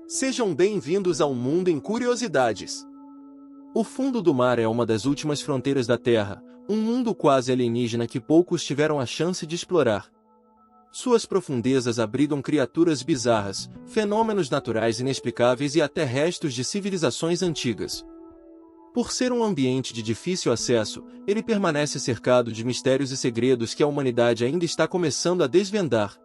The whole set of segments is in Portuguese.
Sejam bem-vindos ao Mundo em Curiosidades. O fundo do mar é uma das últimas fronteiras da Terra, um mundo quase alienígena que poucos tiveram a chance de explorar. Suas profundezas abrigam criaturas bizarras, fenômenos naturais inexplicáveis e até restos de civilizações antigas. Por ser um ambiente de difícil acesso, ele permanece cercado de mistérios e segredos que a humanidade ainda está começando a desvendar.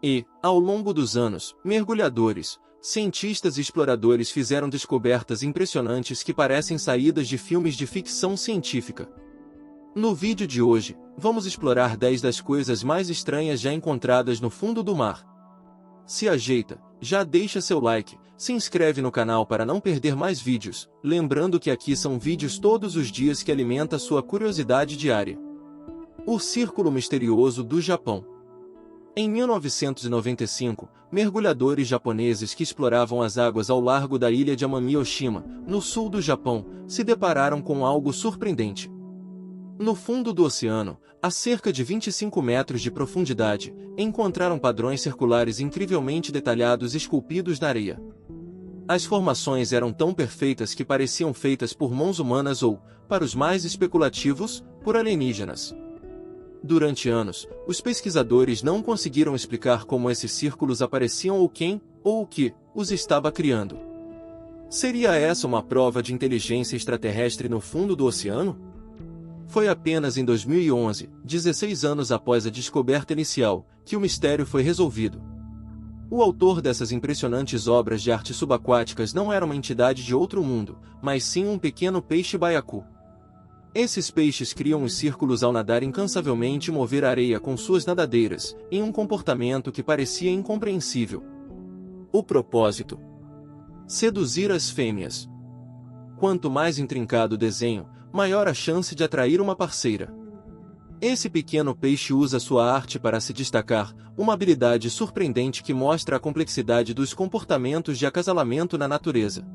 E, ao longo dos anos, mergulhadores, cientistas e exploradores fizeram descobertas impressionantes que parecem saídas de filmes de ficção científica. No vídeo de hoje, vamos explorar 10 das coisas mais estranhas já encontradas no fundo do mar. Se ajeita, já deixa seu like, se inscreve no canal para não perder mais vídeos, lembrando que aqui são vídeos todos os dias que alimenta sua curiosidade diária. O Círculo Misterioso do Japão. Em 1995, mergulhadores japoneses que exploravam as águas ao largo da ilha de Amami-Oshima, no sul do Japão, se depararam com algo surpreendente. No fundo do oceano, a cerca de 25 metros de profundidade, encontraram padrões circulares incrivelmente detalhados esculpidos na areia. As formações eram tão perfeitas que pareciam feitas por mãos humanas ou, para os mais especulativos, por alienígenas. Durante anos, os pesquisadores não conseguiram explicar como esses círculos apareciam ou quem, ou o que, os estava criando. Seria essa uma prova de inteligência extraterrestre no fundo do oceano? Foi apenas em 2011, 16 anos após a descoberta inicial, que o mistério foi resolvido. O autor dessas impressionantes obras de arte subaquáticas não era uma entidade de outro mundo, mas sim um pequeno peixe baiacu. Esses peixes criam os círculos ao nadar incansavelmente e mover a areia com suas nadadeiras, em um comportamento que parecia incompreensível. O propósito: seduzir as fêmeas. Quanto mais intrincado o desenho, maior a chance de atrair uma parceira. Esse pequeno peixe usa sua arte para se destacar, uma habilidade surpreendente que mostra a complexidade dos comportamentos de acasalamento na natureza.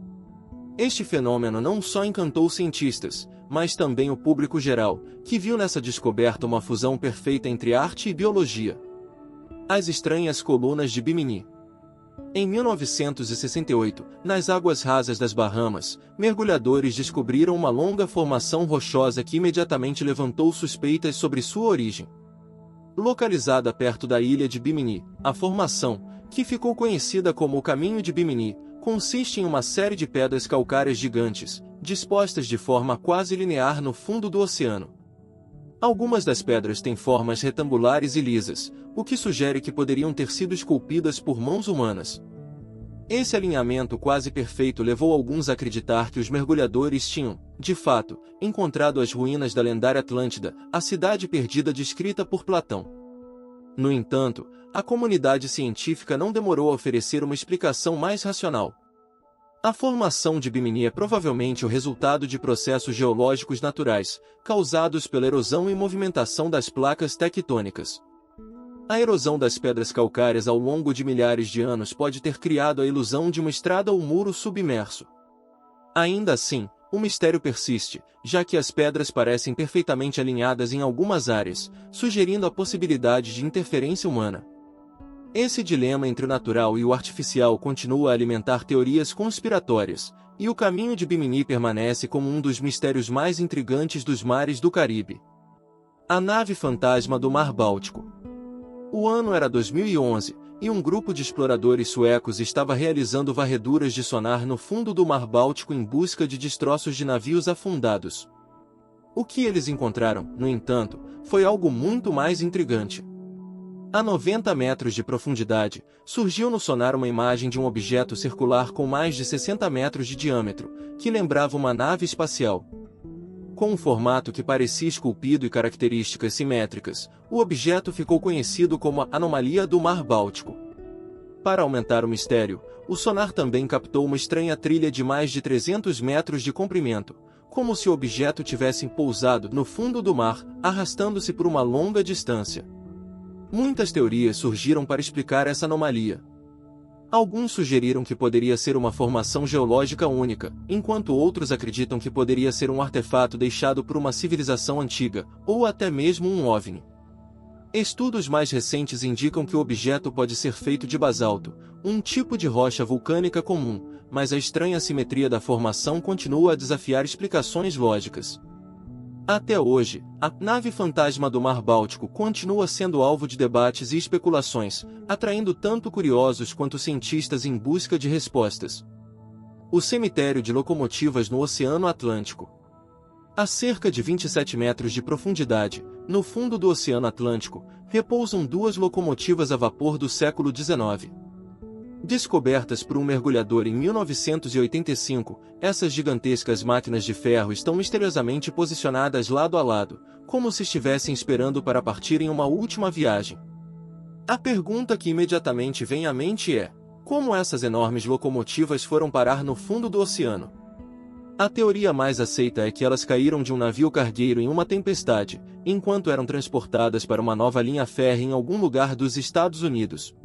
Este fenômeno não só encantou cientistas, mas também o público geral, que viu nessa descoberta uma fusão perfeita entre arte e biologia. As estranhas colunas de Bimini. Em 1968, nas águas rasas das Bahamas, mergulhadores descobriram uma longa formação rochosa que imediatamente levantou suspeitas sobre sua origem. Localizada perto da ilha de Bimini, a formação, que ficou conhecida como o Caminho de Bimini, consiste em uma série de pedras calcárias gigantes, dispostas de forma quase linear no fundo do oceano. Algumas das pedras têm formas retangulares e lisas, o que sugere que poderiam ter sido esculpidas por mãos humanas. Esse alinhamento quase perfeito levou alguns a acreditar que os mergulhadores tinham, de fato, encontrado as ruínas da lendária Atlântida, a cidade perdida descrita por Platão. No entanto, a comunidade científica não demorou a oferecer uma explicação mais racional. A formação de Bimini é provavelmente o resultado de processos geológicos naturais, causados pela erosão e movimentação das placas tectônicas. A erosão das pedras calcárias ao longo de milhares de anos pode ter criado a ilusão de uma estrada ou muro submerso. Ainda assim, o mistério persiste, já que as pedras parecem perfeitamente alinhadas em algumas áreas, sugerindo a possibilidade de interferência humana. Esse dilema entre o natural e o artificial continua a alimentar teorias conspiratórias, e o Caminho de Bimini permanece como um dos mistérios mais intrigantes dos mares do Caribe. A nave fantasma do Mar Báltico. O ano era 2011, e um grupo de exploradores suecos estava realizando varreduras de sonar no fundo do Mar Báltico em busca de destroços de navios afundados. O que eles encontraram, no entanto, foi algo muito mais intrigante. A 90 metros de profundidade, surgiu no sonar uma imagem de um objeto circular com mais de 60 metros de diâmetro, que lembrava uma nave espacial. Com um formato que parecia esculpido e características simétricas, o objeto ficou conhecido como a Anomalia do Mar Báltico. Para aumentar o mistério, o sonar também captou uma estranha trilha de mais de 300 metros de comprimento, como se o objeto tivesse pousado no fundo do mar, arrastando-se por uma longa distância. Muitas teorias surgiram para explicar essa anomalia. Alguns sugeriram que poderia ser uma formação geológica única, enquanto outros acreditam que poderia ser um artefato deixado por uma civilização antiga, ou até mesmo um OVNI. Estudos mais recentes indicam que o objeto pode ser feito de basalto, um tipo de rocha vulcânica comum, mas a estranha simetria da formação continua a desafiar explicações lógicas. Até hoje, a nave fantasma do Mar Báltico continua sendo alvo de debates e especulações, atraindo tanto curiosos quanto cientistas em busca de respostas. O cemitério de locomotivas no Oceano Atlântico. A cerca de 27 metros de profundidade, no fundo do Oceano Atlântico, repousam duas locomotivas a vapor do século XIX. Descobertas por um mergulhador em 1985, essas gigantescas máquinas de ferro estão misteriosamente posicionadas lado a lado, como se estivessem esperando para partir em uma última viagem. A pergunta que imediatamente vem à mente é: como essas enormes locomotivas foram parar no fundo do oceano? A teoria mais aceita é que elas caíram de um navio cargueiro em uma tempestade, enquanto eram transportadas para uma nova linha férrea em algum lugar dos Estados Unidos.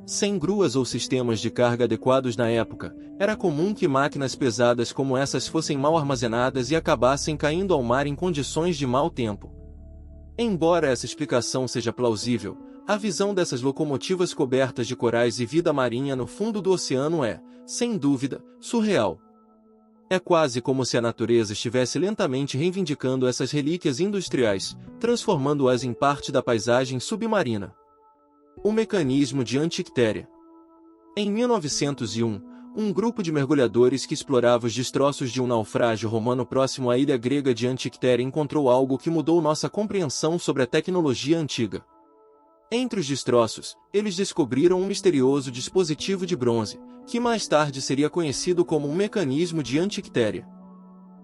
Sem gruas ou sistemas de carga adequados na época, era comum que máquinas pesadas como essas fossem mal armazenadas e acabassem caindo ao mar em condições de mau tempo. Embora essa explicação seja plausível, a visão dessas locomotivas cobertas de corais e vida marinha no fundo do oceano é, sem dúvida, surreal. É quase como se a natureza estivesse lentamente reivindicando essas relíquias industriais, transformando-as em parte da paisagem submarina. O mecanismo de Antiqutéria. Em 1901, um grupo de mergulhadores que explorava os destroços de um naufrágio romano próximo à ilha grega de Antiqutéria encontrou algo que mudou nossa compreensão sobre a tecnologia antiga. Entre os destroços, eles descobriram um misterioso dispositivo de bronze, que mais tarde seria conhecido como um mecanismo de Antiqutéria.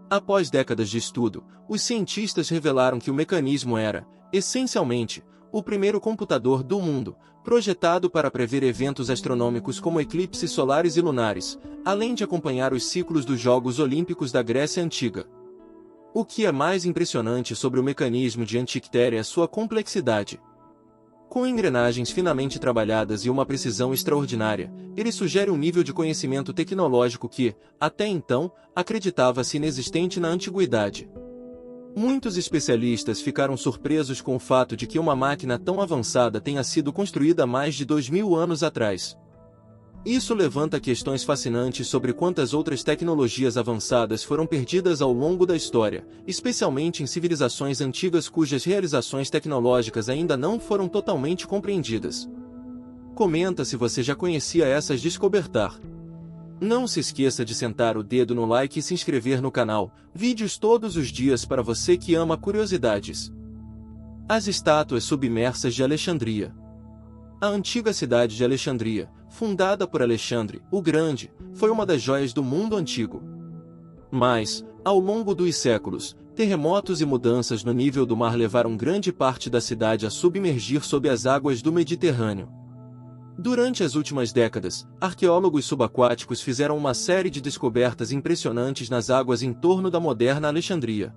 Após décadas de estudo, os cientistas revelaram que o mecanismo era, essencialmente, o primeiro computador do mundo, projetado para prever eventos astronômicos como eclipses solares e lunares, além de acompanhar os ciclos dos Jogos Olímpicos da Grécia Antiga. O que é mais impressionante sobre o mecanismo de Antiqutéria é sua complexidade. Com engrenagens finamente trabalhadas e uma precisão extraordinária, ele sugere um nível de conhecimento tecnológico que, até então, acreditava-se inexistente na antiguidade. Muitos especialistas ficaram surpresos com o fato de que uma máquina tão avançada tenha sido construída mais de 2000 anos atrás. Isso levanta questões fascinantes sobre quantas outras tecnologias avançadas foram perdidas ao longo da história, especialmente em civilizações antigas cujas realizações tecnológicas ainda não foram totalmente compreendidas. Comenta se você já conhecia essas descobertas. Não se esqueça de sentar o dedo no like e se inscrever no canal, vídeos todos os dias para você que ama curiosidades. As estátuas submersas de Alexandria. A antiga cidade de Alexandria, fundada por Alexandre, o Grande, foi uma das joias do mundo antigo. Mas, ao longo dos séculos, terremotos e mudanças no nível do mar levaram grande parte da cidade a submergir sob as águas do Mediterrâneo. Durante as últimas décadas, arqueólogos subaquáticos fizeram uma série de descobertas impressionantes nas águas em torno da moderna Alexandria.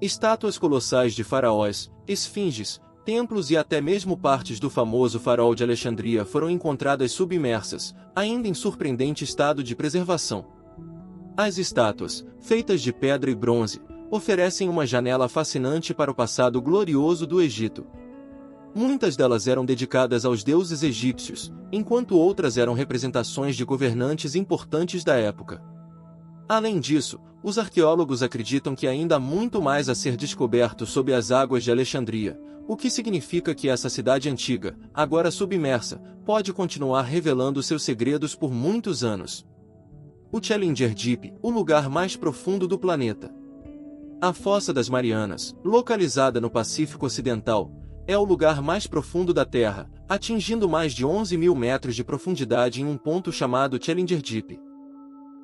Estátuas colossais de faraós, esfinges, templos e até mesmo partes do famoso farol de Alexandria foram encontradas submersas, ainda em surpreendente estado de preservação. As estátuas, feitas de pedra e bronze, oferecem uma janela fascinante para o passado glorioso do Egito. Muitas delas eram dedicadas aos deuses egípcios, enquanto outras eram representações de governantes importantes da época. Além disso, os arqueólogos acreditam que ainda há muito mais a ser descoberto sob as águas de Alexandria, o que significa que essa cidade antiga, agora submersa, pode continuar revelando seus segredos por muitos anos. O Challenger Deep, o lugar mais profundo do planeta. A Fossa das Marianas, localizada no Pacífico Ocidental, é o lugar mais profundo da Terra, atingindo mais de 11.000 metros de profundidade em um ponto chamado Challenger Deep.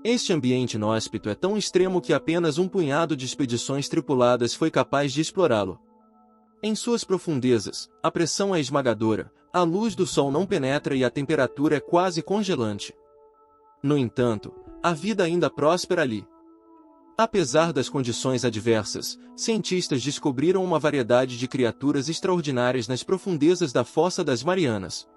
Este ambiente inóspito é tão extremo que apenas um punhado de expedições tripuladas foi capaz de explorá-lo. Em suas profundezas, a pressão é esmagadora, a luz do sol não penetra e a temperatura é quase congelante. No entanto, a vida ainda próspera ali. Apesar das condições adversas, cientistas descobriram uma variedade de criaturas extraordinárias nas profundezas da Fossa das Marianas.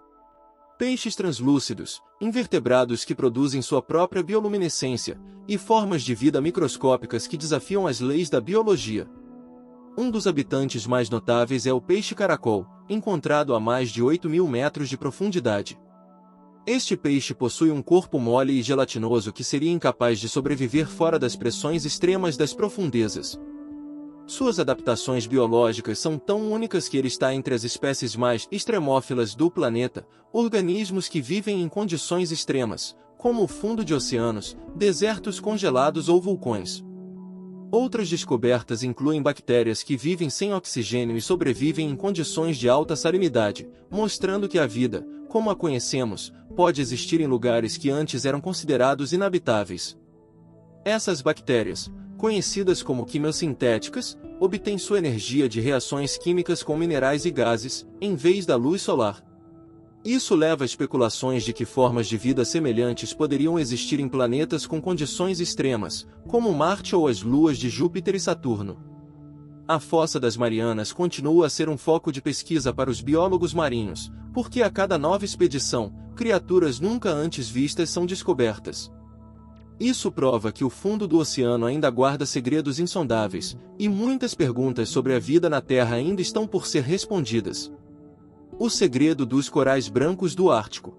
Peixes translúcidos, invertebrados que produzem sua própria bioluminescência, e formas de vida microscópicas que desafiam as leis da biologia. Um dos habitantes mais notáveis é o peixe-caracol, encontrado a mais de 8.000 metros de profundidade. Este peixe possui um corpo mole e gelatinoso que seria incapaz de sobreviver fora das pressões extremas das profundezas. Suas adaptações biológicas são tão únicas que ele está entre as espécies mais extremófilas do planeta, organismos que vivem em condições extremas, como o fundo de oceanos, desertos congelados ou vulcões. Outras descobertas incluem bactérias que vivem sem oxigênio e sobrevivem em condições de alta salinidade, mostrando que a vida, como a conhecemos, pode existir em lugares que antes eram considerados inabitáveis. Essas bactérias, conhecidas como quimiosintéticas, obtêm sua energia de reações químicas com minerais e gases, em vez da luz solar. Isso leva a especulações de que formas de vida semelhantes poderiam existir em planetas com condições extremas, como Marte ou as luas de Júpiter e Saturno. A Fossa das Marianas continua a ser um foco de pesquisa para os biólogos marinhos, porque a cada nova expedição, criaturas nunca antes vistas são descobertas. Isso prova que o fundo do oceano ainda guarda segredos insondáveis, e muitas perguntas sobre a vida na Terra ainda estão por ser respondidas. O segredo dos corais brancos do Ártico.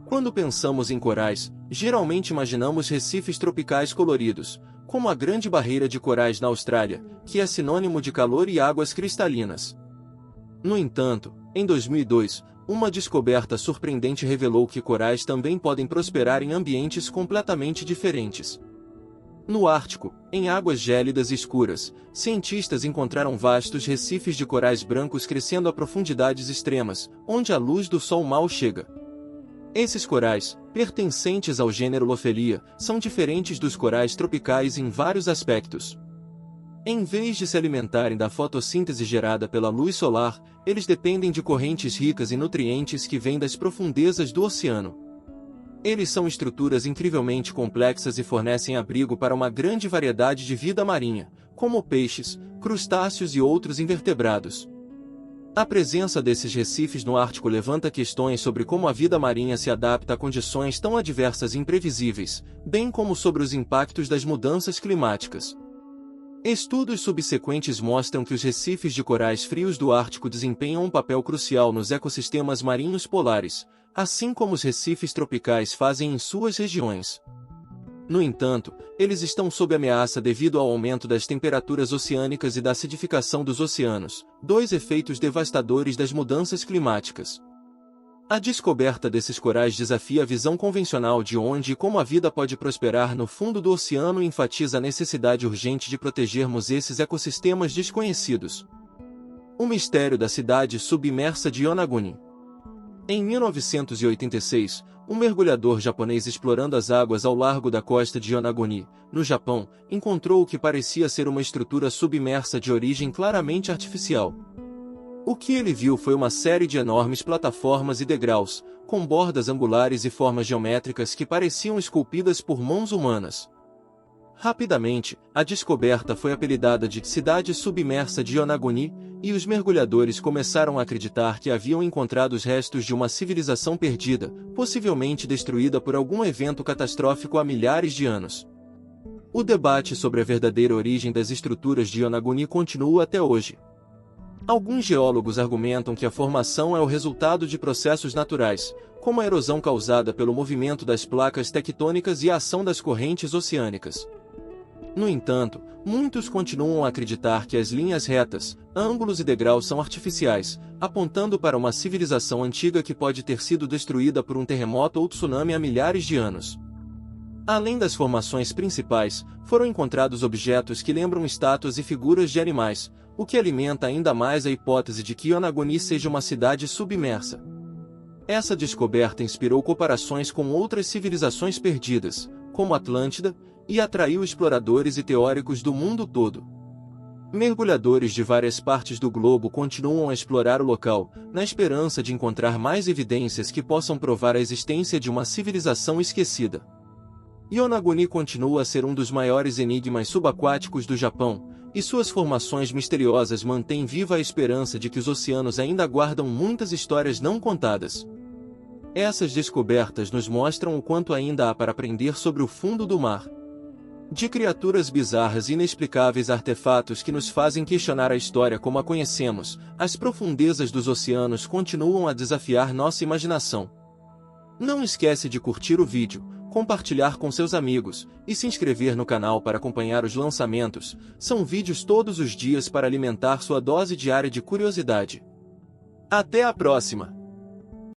Quando pensamos em corais, geralmente imaginamos recifes tropicais coloridos, como a Grande Barreira de Corais na Austrália, que é sinônimo de calor e águas cristalinas. No entanto, em 2002, uma descoberta surpreendente revelou que corais também podem prosperar em ambientes completamente diferentes. No Ártico, em águas gélidas e escuras, cientistas encontraram vastos recifes de corais brancos crescendo a profundidades extremas, onde a luz do sol mal chega. Esses corais, pertencentes ao gênero Lophelia, são diferentes dos corais tropicais em vários aspectos. Em vez de se alimentarem da fotossíntese gerada pela luz solar, eles dependem de correntes ricas em nutrientes que vêm das profundezas do oceano. Eles são estruturas incrivelmente complexas e fornecem abrigo para uma grande variedade de vida marinha, como peixes, crustáceos e outros invertebrados. A presença desses recifes no Ártico levanta questões sobre como a vida marinha se adapta a condições tão adversas e imprevisíveis, bem como sobre os impactos das mudanças climáticas. Estudos subsequentes mostram que os recifes de corais frios do Ártico desempenham um papel crucial nos ecossistemas marinhos polares, assim como os recifes tropicais fazem em suas regiões. No entanto, eles estão sob ameaça devido ao aumento das temperaturas oceânicas e da acidificação dos oceanos, dois efeitos devastadores das mudanças climáticas. A descoberta desses corais desafia a visão convencional de onde e como a vida pode prosperar no fundo do oceano e enfatiza a necessidade urgente de protegermos esses ecossistemas desconhecidos. O mistério da cidade submersa de Yonaguni. Em 1986, um mergulhador japonês explorando as águas ao largo da costa de Yonaguni, no Japão, encontrou o que parecia ser uma estrutura submersa de origem claramente artificial. O que ele viu foi uma série de enormes plataformas e degraus, com bordas angulares e formas geométricas que pareciam esculpidas por mãos humanas. Rapidamente, a descoberta foi apelidada de Cidade Submersa de Yonaguni, e os mergulhadores começaram a acreditar que haviam encontrado os restos de uma civilização perdida, possivelmente destruída por algum evento catastrófico há milhares de anos. O debate sobre a verdadeira origem das estruturas de Yonaguni continua até hoje. Alguns geólogos argumentam que a formação é o resultado de processos naturais, como a erosão causada pelo movimento das placas tectônicas e a ação das correntes oceânicas. No entanto, muitos continuam a acreditar que as linhas retas, ângulos e degraus são artificiais, apontando para uma civilização antiga que pode ter sido destruída por um terremoto ou tsunami há milhares de anos. Além das formações principais, foram encontrados objetos que lembram estátuas e figuras de animais, o que alimenta ainda mais a hipótese de que Yonaguni seja uma cidade submersa. Essa descoberta inspirou comparações com outras civilizações perdidas, como Atlântida, e atraiu exploradores e teóricos do mundo todo. Mergulhadores de várias partes do globo continuam a explorar o local, na esperança de encontrar mais evidências que possam provar a existência de uma civilização esquecida. Yonaguni continua a ser um dos maiores enigmas subaquáticos do Japão, e suas formações misteriosas mantêm viva a esperança de que os oceanos ainda guardam muitas histórias não contadas. Essas descobertas nos mostram o quanto ainda há para aprender sobre o fundo do mar. De criaturas bizarras e inexplicáveis a artefatos que nos fazem questionar a história como a conhecemos, as profundezas dos oceanos continuam a desafiar nossa imaginação. Não esquece de curtir o vídeo, compartilhar com seus amigos e se inscrever no canal para acompanhar os lançamentos. São vídeos todos os dias para alimentar sua dose diária de curiosidade. Até a próxima!